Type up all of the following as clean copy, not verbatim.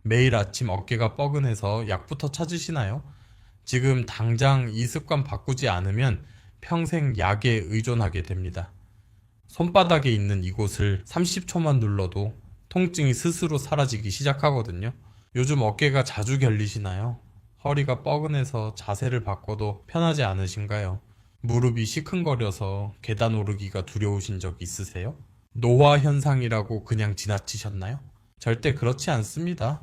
매일 아침 어깨가 뻐근해서 약부터 찾으시나요? 지금 당장 이 습관 바꾸지 않으면 평생 약에 의존하게 됩니다. 손바닥에 있는 이곳을 30초만 눌러도 통증이 스스로 사라지기 시작하거든요. 요즘 어깨가 자주 결리시나요? 허리가 뻐근해서 자세를 바꿔도 편하지 않으신가요? 무릎이 시큰거려서 계단 오르기가 두려우신 적 있으세요? 노화 현상이라고 그냥 지나치셨나요? 절대 그렇지 않습니다.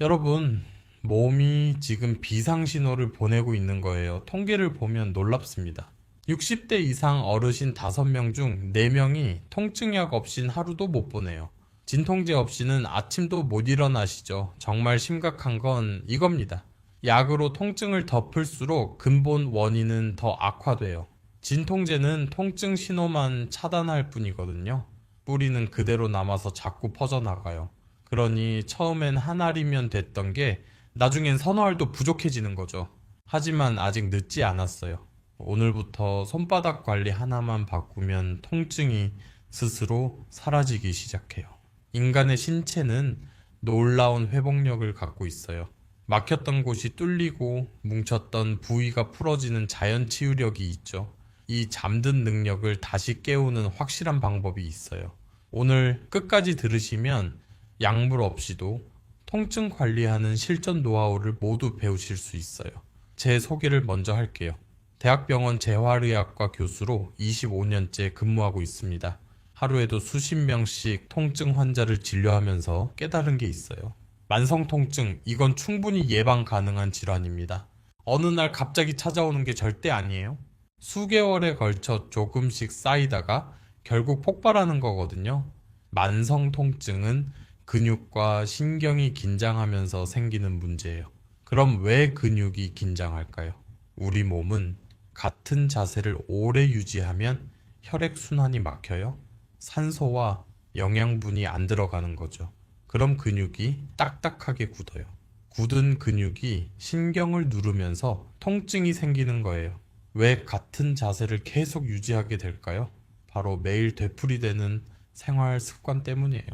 여러분, 몸이 지금 비상신호를 보내고 있는 거예요. 통계를 보면 놀랍습니다. 60대 이상 어르신 5명 중 4명이 통증약 없인 하루도 못 보내요. 진통제 없이는 아침도 못 일어나시죠. 정말 심각한 건 이겁니다. 약으로 통증을 덮을수록 근본 원인은 더 악화돼요. 진통제는 통증 신호만 차단할 뿐이거든요. 뿌리는 그대로 남아서 자꾸 퍼져나가요. 그러니 처음엔 한 알이면 됐던 게 나중엔 서너 알도 부족해지는 거죠. 하지만 아직 늦지 않았어요. 오늘부터 손바닥 관리 하나만 바꾸면 통증이 스스로 사라지기 시작해요. 인간의 신체는 놀라운 회복력을 갖고 있어요. 막혔던 곳이 뚫리고 뭉쳤던 부위가 풀어지는 자연 치유력이 있죠. 이 잠든 능력을 다시 깨우는 확실한 방법이 있어요. 오늘 끝까지 들으시면 약물 없이도 통증 관리하는 실전 노하우를 모두 배우실 수 있어요. 제 소개를 먼저 할게요. 대학병원 재활의학과 교수로 25년째 근무하고 있습니다. 하루에도 수십 명씩 통증 환자를 진료하면서 깨달은 게 있어요. 만성 통증, 이건 충분히 예방 가능한 질환입니다. 어느 날 갑자기 찾아오는 게 절대 아니에요. 수개월에 걸쳐 조금씩 쌓이다가 결국 폭발하는 거거든요. 만성 통증은 근육과 신경이 긴장하면서 생기는 문제예요. 그럼 왜 근육이 긴장할까요? 우리 몸은 같은 자세를 오래 유지하면 혈액순환이 막혀요. 산소와 영양분이 안 들어가는 거죠. 그럼 근육이 딱딱하게 굳어요. 굳은 근육이 신경을 누르면서 통증이 생기는 거예요. 왜 같은 자세를 계속 유지하게 될까요? 바로 매일 되풀이되는 생활 습관 때문이에요.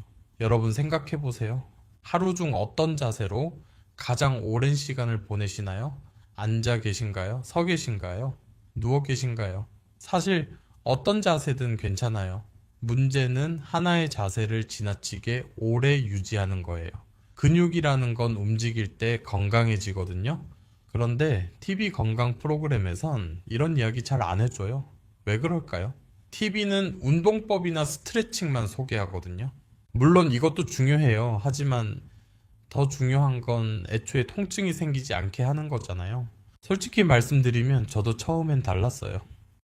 여러분 생각해 보세요. 하루 중 어떤 자세로 가장 오랜 시간을 보내시나요? 앉아 계신가요? 서 계신가요? 누워 계신가요? 사실 어떤 자세든 괜찮아요. 문제는 하나의 자세를 지나치게 오래 유지하는 거예요. 근육이라는 건 움직일 때 건강해지거든요. 그런데 TV 건강 프로그램에선 이런 이야기 잘 안 해줘요. 왜 그럴까요? TV는 운동법이나 스트레칭만 소개하거든요. 물론 이것도 중요해요. 하지만 더 중요한 건 애초에 통증이 생기지 않게 하는 거잖아요. 솔직히 말씀드리면 저도 처음엔 달랐어요.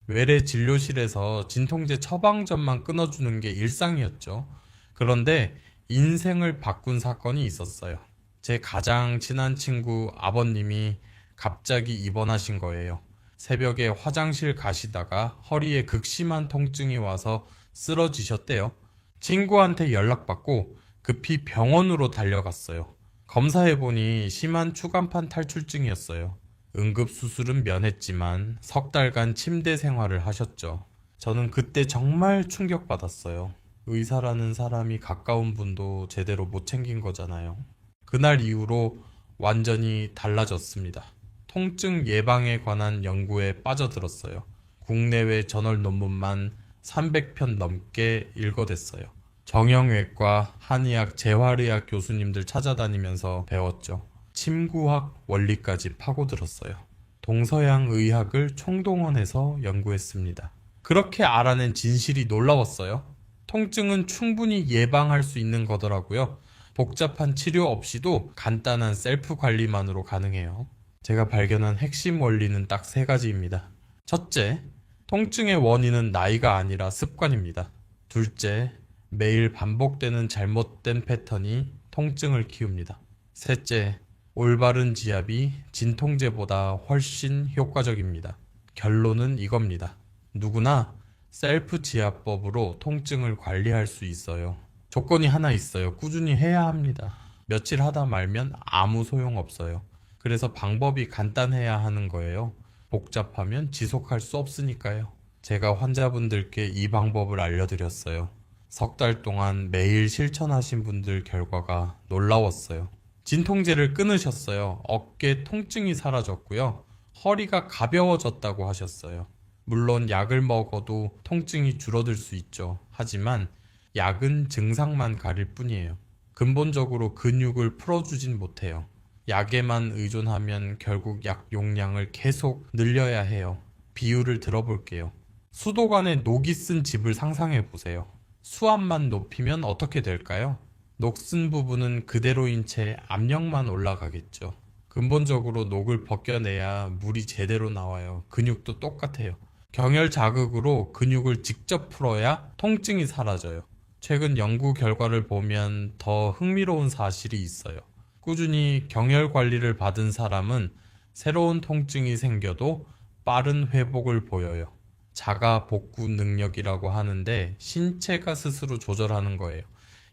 외래 진료실에서 진통제 처방전만 끊어주는 게 일상이었죠. 그런데 인생을 바꾼 사건이 있었어요. 제 가장 친한 친구 아버님이 갑자기 입원하신 거예요. 새벽에 화장실 가시다가 허리에 극심한 통증이 와서 쓰러지셨대요. 친구한테 연락받고 급히 병원으로 달려갔어요. 검사해보니 심한 추간판 탈출증이었어요. 응급수술은 면했지만 석 달간 침대 생활을 하셨죠. 저는 그때 정말 충격받았어요. 의사라는 사람이 가까운 분도 제대로 못 챙긴 거잖아요. 그날 이후로 완전히 달라졌습니다. 통증 예방에 관한 연구에 빠져들었어요. 국내외 저널 논문만 300편 넘게 읽어댔어요. 정형외과, 한의학, 재활의학 교수님들 찾아다니면서 배웠죠. 침구학 원리까지 파고들었어요. 동서양 의학을 총동원해서 연구했습니다. 그렇게 알아낸 진실이 놀라웠어요. 통증은 충분히 예방할 수 있는 거더라고요. 복잡한 치료 없이도 간단한 셀프 관리만으로 가능해요. 제가 발견한 핵심 원리는 딱 3가지입니다. 첫째, 통증의 원인은 나이가 아니라 습관입니다. 둘째, 매일 반복되는 잘못된 패턴이 통증을 키웁니다. 셋째, 올바른 지압이 진통제보다 훨씬 효과적입니다. 결론은 이겁니다. 누구나 셀프 지압법으로 통증을 관리할 수 있어요. 조건이 하나 있어요. 꾸준히 해야 합니다. 며칠 하다 말면 아무 소용 없어요. 그래서 방법이 간단해야 하는 거예요. 복잡하면 지속할 수 없으니까요. 제가 환자분들께 이 방법을 알려드렸어요. 석 달 동안 매일 실천하신 분들 결과가 놀라웠어요. 진통제를 끊으셨어요. 어깨 통증이 사라졌고요. 허리가 가벼워졌다고 하셨어요. 물론 약을 먹어도 통증이 줄어들 수 있죠. 하지만 약은 증상만 가릴 뿐이에요. 근본적으로 근육을 풀어주진 못해요. 약에만 의존하면 결국 약 용량을 계속 늘려야 해요. 비유를 들어볼게요. 수도관에 녹이 쓴 집을 상상해 보세요. 수압만 높이면 어떻게 될까요? 녹슨 부분은 그대로인 채 압력만 올라가겠죠. 근본적으로 녹을 벗겨내야 물이 제대로 나와요. 근육도 똑같아요. 경혈 자극으로 근육을 직접 풀어야 통증이 사라져요. 최근 연구 결과를 보면 더 흥미로운 사실이 있어요. 꾸준히 경혈 관리를 받은 사람은 새로운 통증이 생겨도 빠른 회복을 보여요. 자가 복구 능력이라고 하는데 신체가 스스로 조절하는 거예요.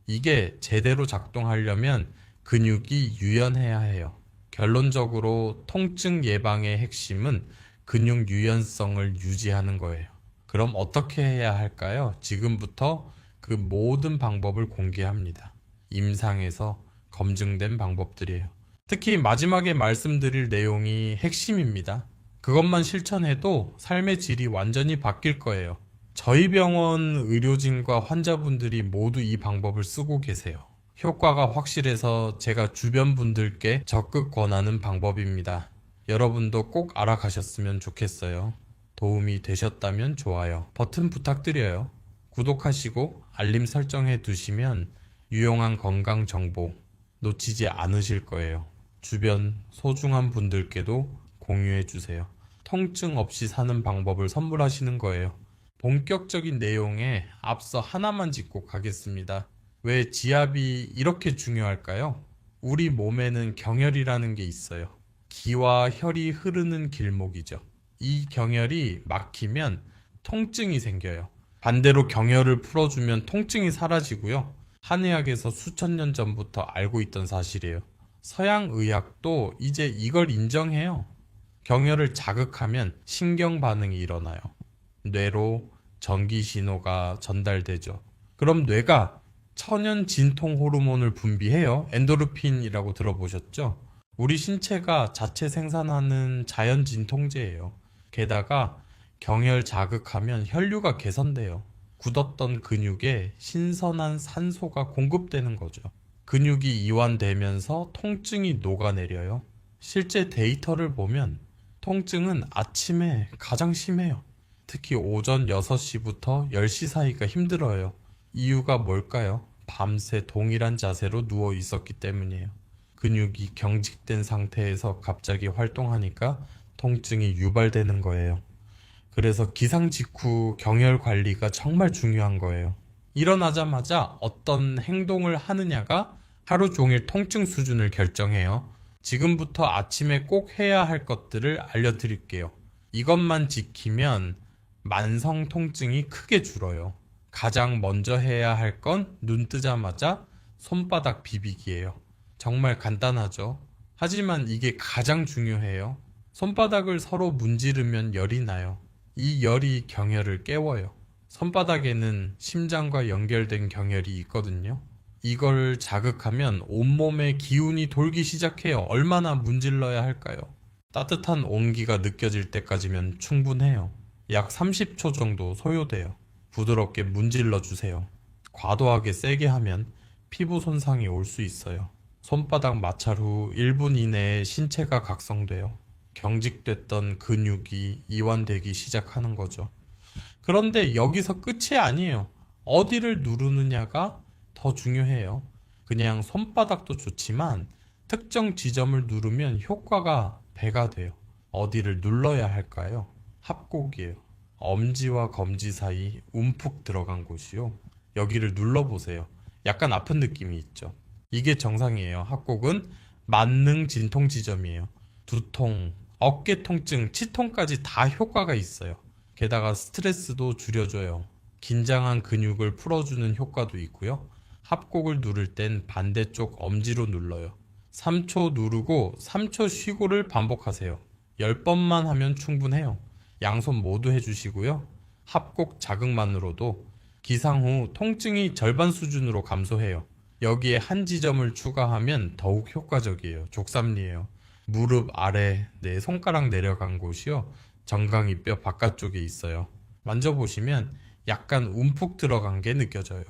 이게 제대로 작동하려면 근육이 유연해야 해요. 결론적으로 통증 예방의 핵심은 근육 유연성을 유지하는 거예요. 그럼 어떻게 해야 할까요? 지금부터 그 모든 방법을 공개합니다. 임상에서 검증된 방법들이에요. 특히 마지막에 말씀드릴 내용이 핵심입니다. 그것만 실천해도 삶의 질이 완전히 바뀔 거예요. 저희 병원 의료진과 환자분들이 모두 이 방법을 쓰고 계세요. 효과가 확실해서 제가 주변 분들께 적극 권하는 방법입니다. 여러분도 꼭 알아가셨으면 좋겠어요. 도움이 되셨다면 좋아요 버튼 부탁드려요. 구독하시고 알림 설정해 두시면 유용한 건강 정보 놓치지 않으실 거예요. 주변 소중한 분들께도 공유해 주세요. 통증 없이 사는 방법을 선물하시는 거예요. 본격적인 내용에 앞서 하나만 짚고 가겠습니다. 왜 지압이 이렇게 중요할까요? 우리 몸에는 경혈이라는 게 있어요. 기와 혈이 흐르는 길목이죠. 이 경혈이 막히면 통증이 생겨요. 반대로 경혈을 풀어주면 통증이 사라지고요. 한의학에서 수천 년 전부터 알고 있던 사실이에요. 서양 의학도 이제 이걸 인정해요. 경혈을 자극하면 신경 반응이 일어나요. 뇌로 전기 신호가 전달되죠. 그럼 뇌가 천연 진통 호르몬을 분비해요. 엔도르핀이라고 들어보셨죠? 우리 신체가 자체 생산하는 자연 진통제예요. 게다가 경혈 자극하면 혈류가 개선돼요. 굳었던 근육에 신선한 산소가 공급되는 거죠. 근육이 이완되면서 통증이 녹아내려요. 실제 데이터를 보면 통증은 아침에 가장 심해요. 특히 오전 6시부터 10시 사이가 힘들어요. 이유가 뭘까요? 밤새 동일한 자세로 누워 있었기 때문이에요. 근육이 경직된 상태에서 갑자기 활동하니까 통증이 유발되는 거예요. 그래서 기상 직후 경혈 관리가 정말 중요한 거예요. 일어나자마자 어떤 행동을 하느냐가 하루 종일 통증 수준을 결정해요. 지금부터 아침에 꼭 해야 할 것들을 알려드릴게요. 이것만 지키면 만성 통증이 크게 줄어요. 가장 먼저 해야 할 건 눈 뜨자마자 손바닥 비비기예요. 정말 간단하죠? 하지만 이게 가장 중요해요. 손바닥을 서로 문지르면 열이 나요. 이 열이 경혈을 깨워요. 손바닥에는 심장과 연결된 경혈이 있거든요. 이걸 자극하면 온몸에 기운이 돌기 시작해요. 얼마나 문질러야 할까요? 따뜻한 온기가 느껴질 때까지면 충분해요. 약 30초 정도 소요돼요. 부드럽게 문질러 주세요. 과도하게 세게 하면 피부 손상이 올 수 있어요. 손바닥 마찰 후 1분 이내에 신체가 각성돼요. 경직됐던 근육이 이완되기 시작하는 거죠. 그런데 여기서 끝이 아니에요. 어디를 누르느냐가 더 중요해요. 그냥 손바닥도 좋지만 특정 지점을 누르면 효과가 배가 돼요. 어디를 눌러야 할까요? 합곡이에요. 엄지와 검지 사이 움푹 들어간 곳이요. 여기를 눌러보세요. 약간 아픈 느낌이 있죠. 이게 정상이에요. 합곡은 만능 진통 지점이에요. 두통, 어깨 통증, 치통까지 다 효과가 있어요. 게다가 스트레스도 줄여줘요. 긴장한 근육을 풀어주는 효과도 있고요. 합곡을 누를 땐 반대쪽 엄지로 눌러요. 3초 누르고 3초 쉬고를 반복하세요. 10번만 하면 충분해요. 양손 모두 해주시고요. 합곡 자극만으로도 기상 후 통증이 절반 수준으로 감소해요. 여기에 한 지점을 추가하면 더욱 효과적이에요. 족삼리예요. 무릎 아래 내 손가락 내려간 곳이요. 정강이 뼈 바깥쪽에 있어요. 만져보시면 약간 움푹 들어간 게 느껴져요.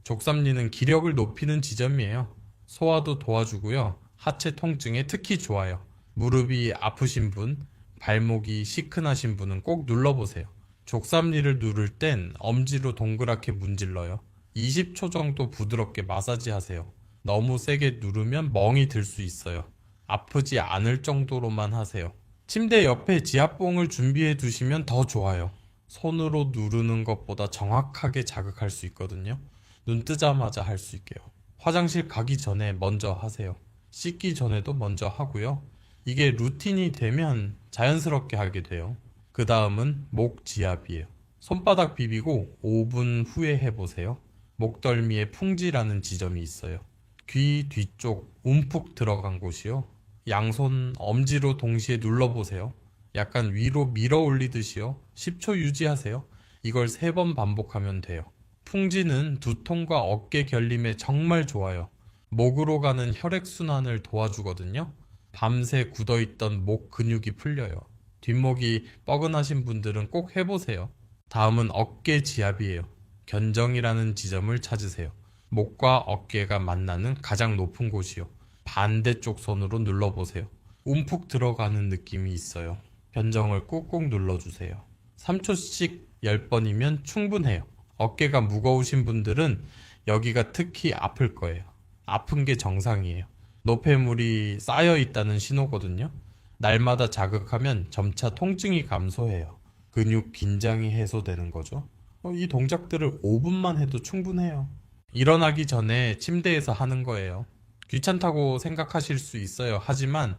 족삼리는 기력을 높이는 지점이에요. 소화도 도와주고요. 하체 통증에 특히 좋아요. 무릎이 아프신 분, 발목이 시큰하신 분은 꼭 눌러보세요. 족삼리를 누를 땐 엄지로 동그랗게 문질러요. 20초 정도 부드럽게 마사지 하세요. 너무 세게 누르면 멍이 들 수 있어요. 아프지 않을 정도로만 하세요. 침대 옆에 지압봉을 준비해 두시면 더 좋아요. 손으로 누르는 것보다 정확하게 자극할 수 있거든요. 눈 뜨자마자 할 수 있게요. 화장실 가기 전에 먼저 하세요. 씻기 전에도 먼저 하고요. 이게 루틴이 되면 자연스럽게 하게 돼요. 그 다음은 목 지압이에요. 손바닥 비비고 5분 후에 해보세요. 목덜미에 풍지라는 지점이 있어요. 귀 뒤쪽 움푹 들어간 곳이요. 양손 엄지로 동시에 눌러보세요. 약간 위로 밀어 올리듯이요. 10초 유지하세요. 이걸 3번 반복하면 돼요. 풍지는 두통과 어깨 결림에 정말 좋아요. 목으로 가는 혈액순환을 도와주거든요. 밤새 굳어있던 목 근육이 풀려요. 뒷목이 뻐근하신 분들은 꼭 해보세요. 다음은 어깨 지압이에요. 견정이라는 지점을 찾으세요. 목과 어깨가 만나는 가장 높은 곳이요. 반대쪽 손으로 눌러보세요. 움푹 들어가는 느낌이 있어요. 견정을 꾹꾹 눌러주세요. 3초씩 10번이면 충분해요. 어깨가 무거우신 분들은 여기가 특히 아플 거예요. 아픈 게 정상이에요. 노폐물이 쌓여 있다는 신호거든요. 날마다 자극하면 점차 통증이 감소해요. 근육 긴장이 해소되는 거죠. 이 동작들을 5분만 해도 충분해요. 일어나기 전에 침대에서 하는 거예요. 귀찮다고 생각하실 수 있어요. 하지만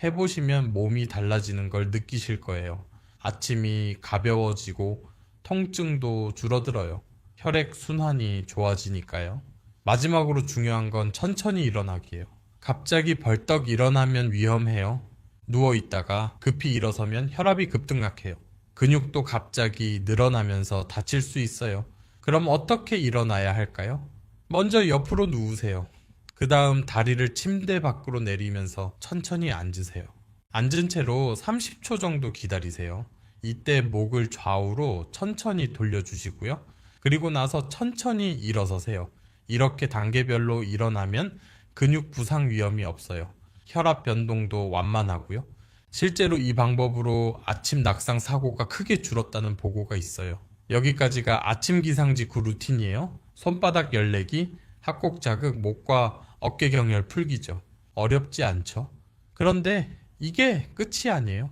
해보시면 몸이 달라지는 걸 느끼실 거예요. 아침이 가벼워지고 통증도 줄어들어요. 혈액 순환이 좋아지니까요. 마지막으로 중요한 건 천천히 일어나기예요. 갑자기 벌떡 일어나면 위험해요. 누워있다가 급히 일어서면 혈압이 급등락해요. 근육도 갑자기 늘어나면서 다칠 수 있어요. 그럼 어떻게 일어나야 할까요? 먼저 옆으로 누우세요. 그 다음 다리를 침대 밖으로 내리면서 천천히 앉으세요. 앉은 채로 30초 정도 기다리세요. 이때 목을 좌우로 천천히 돌려주시고요. 그리고 나서 천천히 일어서세요. 이렇게 단계별로 일어나면 근육 부상 위험이 없어요. 혈압 변동도 완만하고요. 실제로 이 방법으로 아침 낙상 사고가 크게 줄었다는 보고가 있어요. 여기까지가 아침 기상 직후 루틴이에요. 손바닥 열내기, 합곡 자극, 목과 어깨 경혈 풀기죠. 어렵지 않죠? 그런데 이게 끝이 아니에요.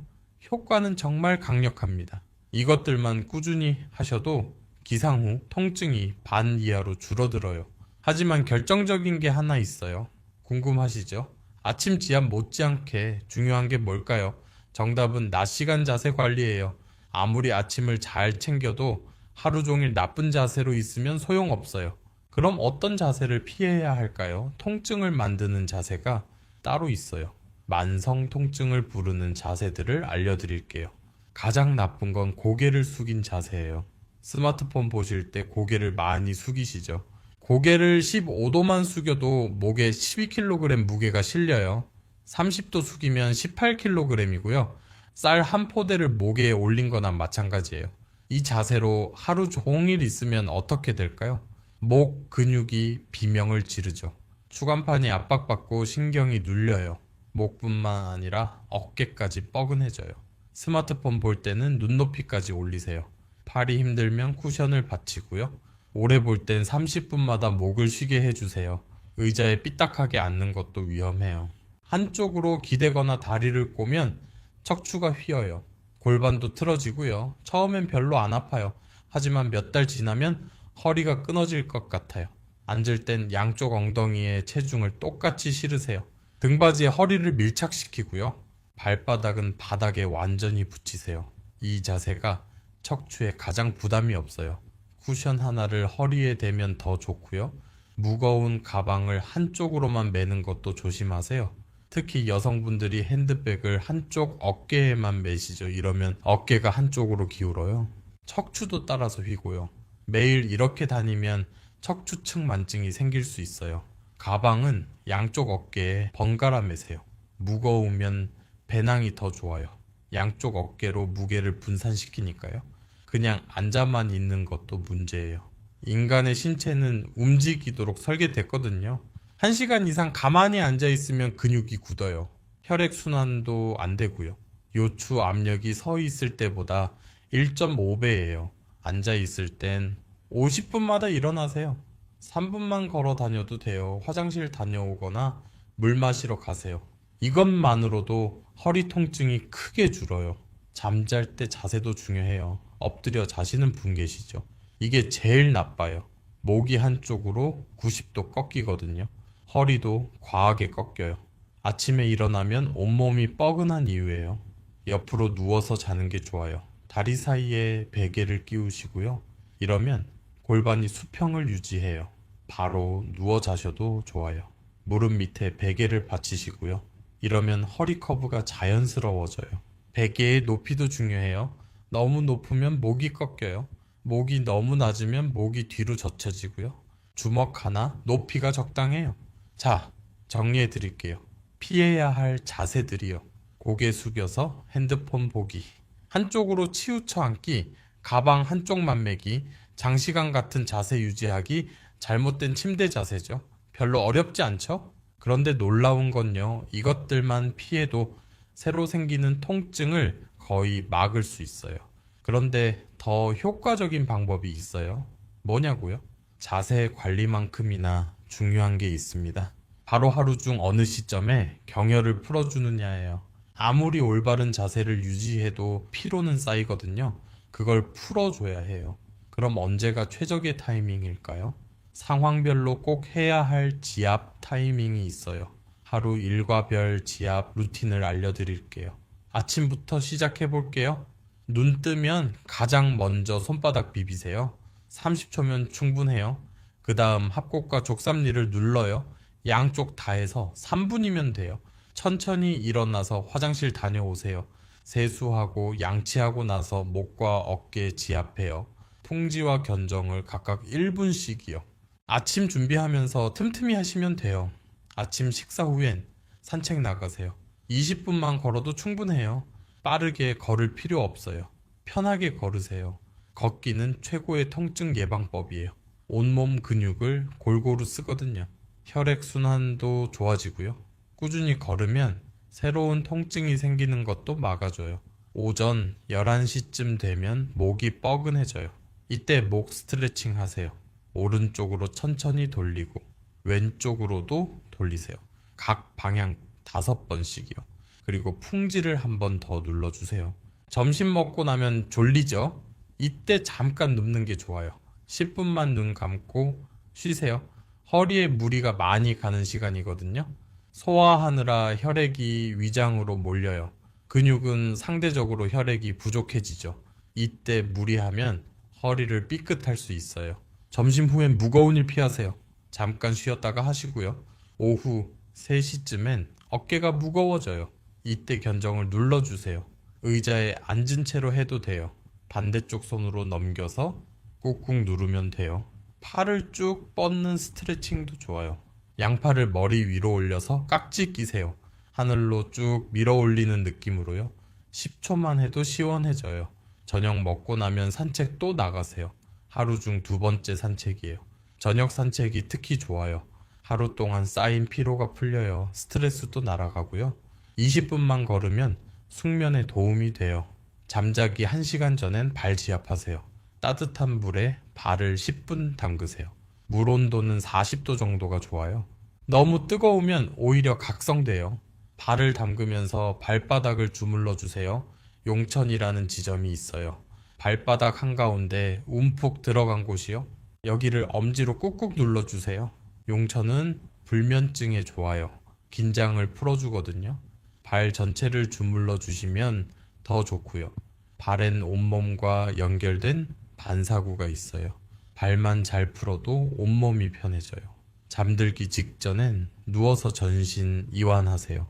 효과는 정말 강력합니다. 이것들만 꾸준히 하셔도 기상 후 통증이 반 이하로 줄어들어요. 하지만 결정적인 게 하나 있어요. 궁금하시죠? 아침 지압 못지않게 중요한 게 뭘까요? 정답은 낮 시간 자세 관리예요. 아무리 아침을 잘 챙겨도 하루 종일 나쁜 자세로 있으면 소용없어요. 그럼 어떤 자세를 피해야 할까요? 통증을 만드는 자세가 따로 있어요. 만성 통증을 부르는 자세들을 알려드릴게요. 가장 나쁜 건 고개를 숙인 자세예요. 스마트폰 보실 때 고개를 많이 숙이시죠? 고개를 15도만 숙여도 목에 12kg 무게가 실려요. 30도 숙이면 18kg이고요. 쌀 한 포대를 목에 올린 거나 마찬가지예요. 이 자세로 하루 종일 있으면 어떻게 될까요? 목 근육이 비명을 지르죠. 추간판이 압박받고 신경이 눌려요. 목뿐만 아니라 어깨까지 뻐근해져요. 스마트폰 볼 때는 눈높이까지 올리세요. 팔이 힘들면 쿠션을 받치고요. 오래 볼 땐 30분마다 목을 쉬게 해주세요. 의자에 삐딱하게 앉는 것도 위험해요. 한쪽으로 기대거나 다리를 꼬면 척추가 휘어요. 골반도 틀어지고요. 처음엔 별로 안 아파요. 하지만 몇 달 지나면 허리가 끊어질 것 같아요. 앉을 땐 양쪽 엉덩이에 체중을 똑같이 실으세요. 등받이에 허리를 밀착시키고요. 발바닥은 바닥에 완전히 붙이세요. 이 자세가 척추에 가장 부담이 없어요. 쿠션 하나를 허리에 대면 더 좋고요. 무거운 가방을 한쪽으로만 매는 것도 조심하세요. 특히 여성분들이 핸드백을 한쪽 어깨에만 매시죠. 이러면 어깨가 한쪽으로 기울어요. 척추도 따라서 휘고요. 매일 이렇게 다니면 척추측 만증이 생길 수 있어요. 가방은 양쪽 어깨에 번갈아 매세요. 무거우면 배낭이 더 좋아요. 양쪽 어깨로 무게를 분산시키니까요. 그냥 앉아만 있는 것도 문제예요. 인간의 신체는 움직이도록 설계됐거든요. 1시간 이상 가만히 앉아 있으면 근육이 굳어요. 혈액순환도 안 되고요. 요추 압력이 서 있을 때보다 1.5배예요. 앉아 있을 땐 50분마다 일어나세요. 3분만 걸어 다녀도 돼요. 화장실 다녀오거나 물 마시러 가세요. 이것만으로도 허리 통증이 크게 줄어요. 잠잘 때 자세도 중요해요. 엎드려 자시는 분 계시죠? 이게 제일 나빠요. 목이 한쪽으로 90도 꺾이거든요. 허리도 과하게 꺾여요. 아침에 일어나면 온몸이 뻐근한 이유예요. 옆으로 누워서 자는 게 좋아요. 다리 사이에 베개를 끼우시고요. 이러면 골반이 수평을 유지해요. 바로 누워 자셔도 좋아요. 무릎 밑에 베개를 받치시고요. 이러면 허리 커브가 자연스러워져요. 베개의 높이도 중요해요. 너무 높으면 목이 꺾여요. 목이 너무 낮으면 목이 뒤로 젖혀지고요. 주먹 하나, 높이가 적당해요. 자, 정리해 드릴게요. 피해야 할 자세들이요. 고개 숙여서 핸드폰 보기, 한쪽으로 치우쳐 앉기, 가방 한쪽만 매기, 장시간 같은 자세 유지하기, 잘못된 침대 자세죠. 별로 어렵지 않죠? 그런데 놀라운 건요, 이것들만 피해도 새로 생기는 통증을 거의 막을 수 있어요. 그런데 더 효과적인 방법이 있어요. 뭐냐고요? 자세 관리만큼이나 중요한 게 있습니다. 바로 하루 중 어느 시점에 경혈을 풀어주느냐예요. 아무리 올바른 자세를 유지해도 피로는 쌓이거든요. 그걸 풀어줘야 해요. 그럼 언제가 최적의 타이밍일까요? 상황별로 꼭 해야 할 지압 타이밍이 있어요. 하루 일과별 지압 루틴을 알려드릴게요. 아침부터 시작해 볼게요. 눈 뜨면 가장 먼저 손바닥 비비세요. 30초면 충분해요. 그 다음 합곡과 족삼리를 눌러요. 양쪽 다 해서 3분이면 돼요. 천천히 일어나서 화장실 다녀오세요. 세수하고 양치하고 나서 목과 어깨 지압해요. 풍지와 견정을 각각 1분씩이요. 아침 준비하면서 틈틈이 하시면 돼요. 아침 식사 후엔 산책 나가세요. 20분만 걸어도 충분해요. 빠르게 걸을 필요 없어요. 편하게 걸으세요. 걷기는 최고의 통증 예방법이에요. 온몸 근육을 골고루 쓰거든요. 혈액순환도 좋아지고요. 꾸준히 걸으면 새로운 통증이 생기는 것도 막아줘요. 오전 11시쯤 되면 목이 뻐근해져요. 이때 목 스트레칭 하세요. 오른쪽으로 천천히 돌리고 왼쪽으로도 돌리세요. 각 방향 5번씩이요. 그리고 풍지를 한 번 더 눌러주세요. 점심 먹고 나면 졸리죠? 이때 잠깐 눕는 게 좋아요. 10분만 눈 감고 쉬세요. 허리에 무리가 많이 가는 시간이거든요. 소화하느라 혈액이 위장으로 몰려요. 근육은 상대적으로 혈액이 부족해지죠. 이때 무리하면 허리를 삐끗할 수 있어요. 점심 후엔 무거운 일 피하세요. 잠깐 쉬었다가 하시고요. 오후 3시쯤엔 어깨가 무거워져요. 이때 견정을 눌러주세요. 의자에 앉은 채로 해도 돼요. 반대쪽 손으로 넘겨서 꾹꾹 누르면 돼요. 팔을 쭉 뻗는 스트레칭도 좋아요. 양팔을 머리 위로 올려서 깍지 끼세요. 하늘로 쭉 밀어 올리는 느낌으로요. 10초만 해도 시원해져요. 저녁 먹고 나면 산책 또 나가세요. 하루 중 2번째 산책이에요. 저녁 산책이 특히 좋아요. 하루 동안 쌓인 피로가 풀려요. 스트레스도 날아가고요. 20분만 걸으면 숙면에 도움이 돼요. 잠자기 1시간 전엔 발 지압하세요. 따뜻한 물에 발을 10분 담그세요. 물 온도는 40도 정도가 좋아요. 너무 뜨거우면 오히려 각성돼요. 발을 담그면서 발바닥을 주물러 주세요. 용천이라는 지점이 있어요. 발바닥 한가운데 움푹 들어간 곳이요. 여기를 엄지로 꾹꾹 눌러주세요. 용천은 불면증에 좋아요. 긴장을 풀어주거든요. 발 전체를 주물러 주시면 더 좋고요. 발엔 온몸과 연결된 반사구가 있어요. 발만 잘 풀어도 온몸이 편해져요. 잠들기 직전엔 누워서 전신 이완하세요.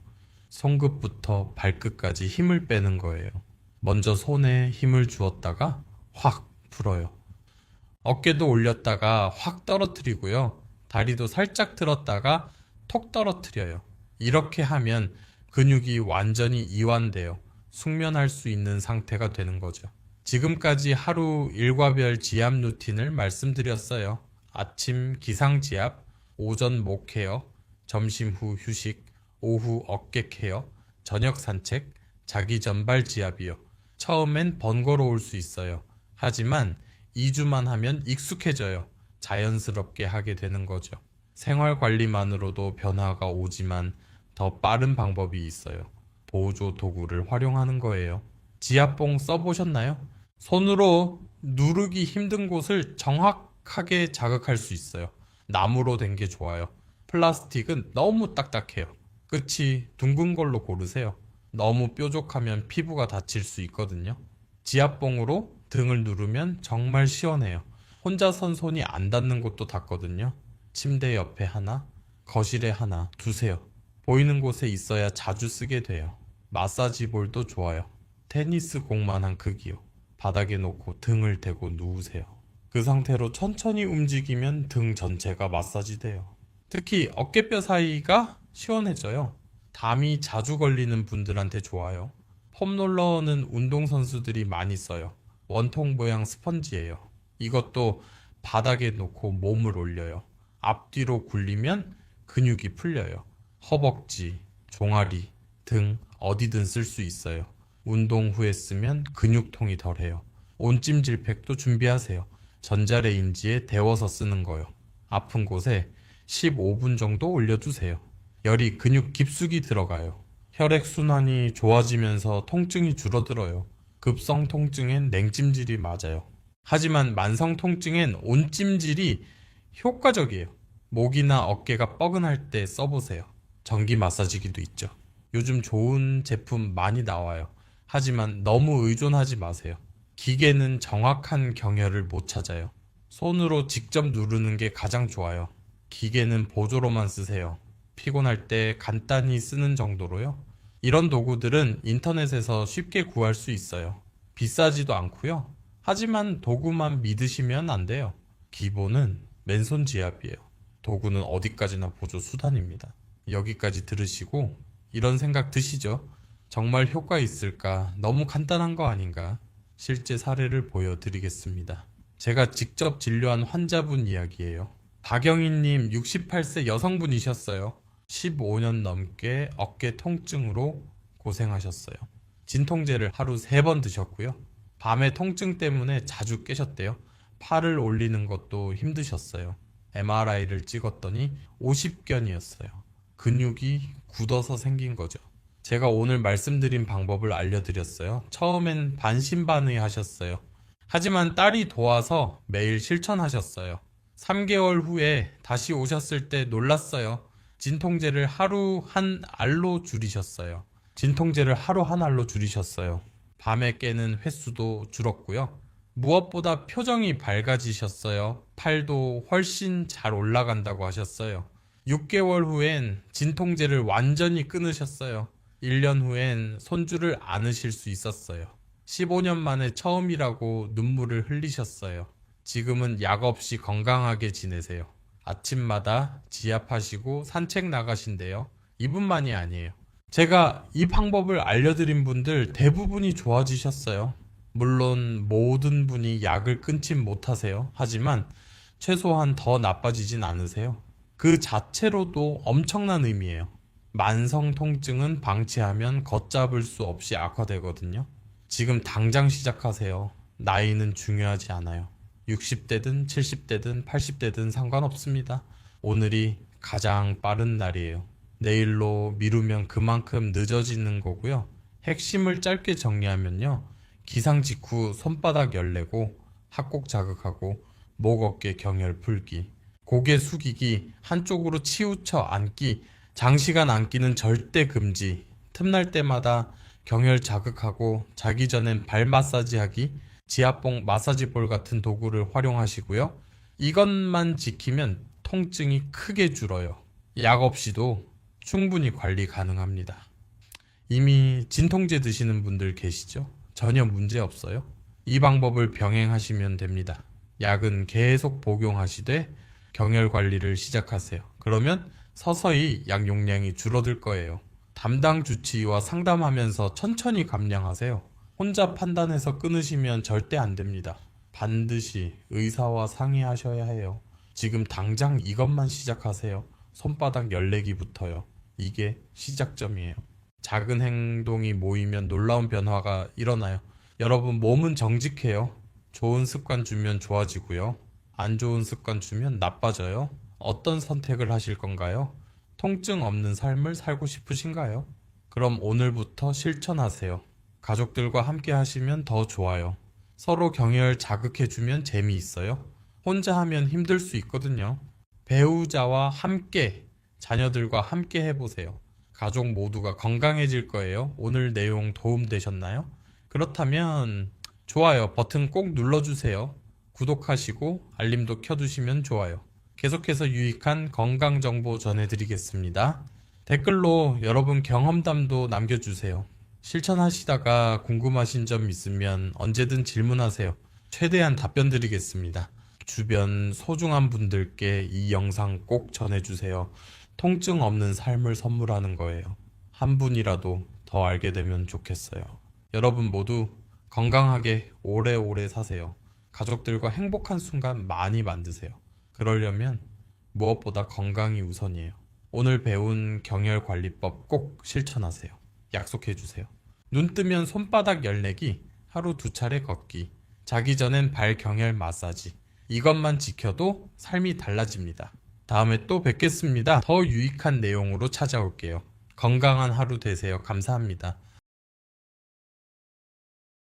손끝부터 발끝까지 힘을 빼는 거예요. 먼저 손에 힘을 주었다가 확 풀어요. 어깨도 올렸다가 확 떨어뜨리고요. 다리도 살짝 들었다가 톡 떨어뜨려요. 이렇게 하면 근육이 완전히 이완되어 숙면할 수 있는 상태가 되는 거죠. 지금까지 하루 일과별 지압 루틴을 말씀드렸어요. 아침 기상지압, 오전 목 케어, 점심 후 휴식, 오후 어깨 케어, 저녁 산책, 자기 전발 지압이요. 처음엔 번거로울 수 있어요. 하지만 2주만 하면 익숙해져요. 자연스럽게 하게 되는 거죠. 생활 관리만으로도 변화가 오지만 더 빠른 방법이 있어요. 보조 도구를 활용하는 거예요. 지압봉 써보셨나요? 손으로 누르기 힘든 곳을 정확하게 자극할 수 있어요. 나무로 된 게 좋아요. 플라스틱은 너무 딱딱해요. 끝이 둥근 걸로 고르세요. 너무 뾰족하면 피부가 다칠 수 있거든요. 지압봉으로 등을 누르면 정말 시원해요. 혼자 선 손이 안 닿는 곳도 닿거든요. 침대 옆에 하나, 거실에 하나 두세요. 보이는 곳에 있어야 자주 쓰게 돼요. 마사지 볼도 좋아요. 테니스 공만한 크기요. 바닥에 놓고 등을 대고 누우세요. 그 상태로 천천히 움직이면 등 전체가 마사지 돼요. 특히 어깨뼈 사이가 시원해져요. 담이 자주 걸리는 분들한테 좋아요. 폼롤러는 운동선수들이 많이 써요. 원통 모양 스펀지예요. 이것도 바닥에 놓고 몸을 올려요. 앞뒤로 굴리면 근육이 풀려요. 허벅지, 종아리, 등 어디든 쓸 수 있어요. 운동 후에 쓰면 근육통이 덜해요. 온찜질팩도 준비하세요. 전자레인지에 데워서 쓰는 거요. 아픈 곳에 15분 정도 올려두세요. 열이 근육 깊숙이 들어가요. 혈액순환이 좋아지면서 통증이 줄어들어요. 급성 통증엔 냉찜질이 맞아요. 하지만 만성 통증엔 온찜질이 효과적이에요. 목이나 어깨가 뻐근할 때 써보세요. 전기 마사지기도 있죠. 요즘 좋은 제품 많이 나와요. 하지만 너무 의존하지 마세요. 기계는 정확한 경혈을 못 찾아요. 손으로 직접 누르는 게 가장 좋아요. 기계는 보조로만 쓰세요. 피곤할 때 간단히 쓰는 정도로요. 이런 도구들은 인터넷에서 쉽게 구할 수 있어요. 비싸지도 않고요. 하지만 도구만 믿으시면 안 돼요. 기본은 맨손 지압이에요. 도구는 어디까지나 보조 수단입니다. 여기까지 들으시고 이런 생각 드시죠? 정말 효과 있을까? 너무 간단한 거 아닌가? 실제 사례를 보여드리겠습니다. 제가 직접 진료한 환자분 이야기예요. 박영희님 68세 여성분이셨어요. 15년 넘게 어깨 통증으로 고생하셨어요. 진통제를 하루 3번 드셨고요. 밤에 통증 때문에 자주 깨셨대요. 팔을 올리는 것도 힘드셨어요. MRI를 찍었더니 50견이었어요. 근육이 굳어서 생긴 거죠. 제가 오늘 말씀드린 방법을 알려드렸어요. 처음엔 반신반의 하셨어요. 하지만 딸이 도와서 매일 실천하셨어요. 3개월 후에 다시 오셨을 때 놀랐어요. 진통제를 하루 한 알로 줄이셨어요. 밤에 깨는 횟수도 줄었고요. 무엇보다 표정이 밝아지셨어요. 팔도 훨씬 잘 올라간다고 하셨어요. 6개월 후엔 진통제를 완전히 끊으셨어요. 1년 후엔 손주를 안으실 수 있었어요. 15년 만에 처음이라고 눈물을 흘리셨어요. 지금은 약 없이 건강하게 지내세요. 아침마다 지압하시고 산책 나가신대요. 이분만이 아니에요. 제가 이 방법을 알려드린 분들 대부분이 좋아지셨어요. 물론 모든 분이 약을 끊진 못하세요. 하지만 최소한 더 나빠지진 않으세요. 그 자체로도 엄청난 의미예요. 만성 통증은 방치하면 걷잡을 수 없이 악화되거든요. 지금 당장 시작하세요. 나이는 중요하지 않아요. 60대든 70대든 80대든 상관없습니다. 오늘이 가장 빠른 날이에요. 내일로 미루면 그만큼 늦어지는 거고요. 핵심을 짧게 정리하면요. 기상 직후 손바닥 열내고 합곡 자극하고 목 어깨 경혈 풀기, 고개 숙이기, 한쪽으로 치우쳐 앉기, 장시간 앉기는 절대 금지. 틈날 때마다 경혈 자극하고 자기 전엔 발 마사지 하기, 지압봉 마사지 볼 같은 도구를 활용하시고요. 이것만 지키면 통증이 크게 줄어요. 약 없이도 충분히 관리 가능합니다. 이미 진통제 드시는 분들 계시죠? 전혀 문제 없어요. 이 방법을 병행하시면 됩니다. 약은 계속 복용하시되 경혈 관리를 시작하세요. 그러면 서서히 약 용량이 줄어들 거예요. 담당 주치의와 상담하면서 천천히 감량하세요. 혼자 판단해서 끊으시면 절대 안 됩니다. 반드시 의사와 상의하셔야 해요. 지금 당장 이것만 시작하세요. 손바닥 열내기부터요. 이게 시작점이에요. 작은 행동이 모이면 놀라운 변화가 일어나요. 여러분, 몸은 정직해요. 좋은 습관 주면 좋아지고요. 안 좋은 습관 주면 나빠져요. 어떤 선택을 하실 건가요? 통증 없는 삶을 살고 싶으신가요? 그럼 오늘부터 실천하세요. 가족들과 함께 하시면 더 좋아요. 서로 경혈 자극해주면 재미있어요. 혼자 하면 힘들 수 있거든요. 배우자와 함께, 자녀들과 함께 해보세요. 가족 모두가 건강해질 거예요. 오늘 내용 도움되셨나요? 그렇다면 좋아요 버튼 꼭 눌러주세요. 구독하시고 알림도 켜두시면 좋아요. 계속해서 유익한 건강 정보 전해드리겠습니다. 댓글로 여러분 경험담도 남겨주세요. 실천하시다가 궁금하신 점 있으면 언제든 질문하세요. 최대한 답변 드리겠습니다. 주변 소중한 분들께 이 영상 꼭 전해주세요. 통증 없는 삶을 선물하는 거예요. 한 분이라도 더 알게 되면 좋겠어요. 여러분 모두 건강하게 오래오래 사세요. 가족들과 행복한 순간 많이 만드세요. 그러려면 무엇보다 건강이 우선이에요. 오늘 배운 경혈관리법 꼭 실천하세요. 약속해주세요. 눈 뜨면 손바닥 열내기, 하루 2차례 걷기, 자기 전엔 발 경혈 마사지. 이것만 지켜도 삶이 달라집니다. 다음에 또 뵙겠습니다. 더 유익한 내용으로 찾아올게요. 건강한 하루 되세요. 감사합니다.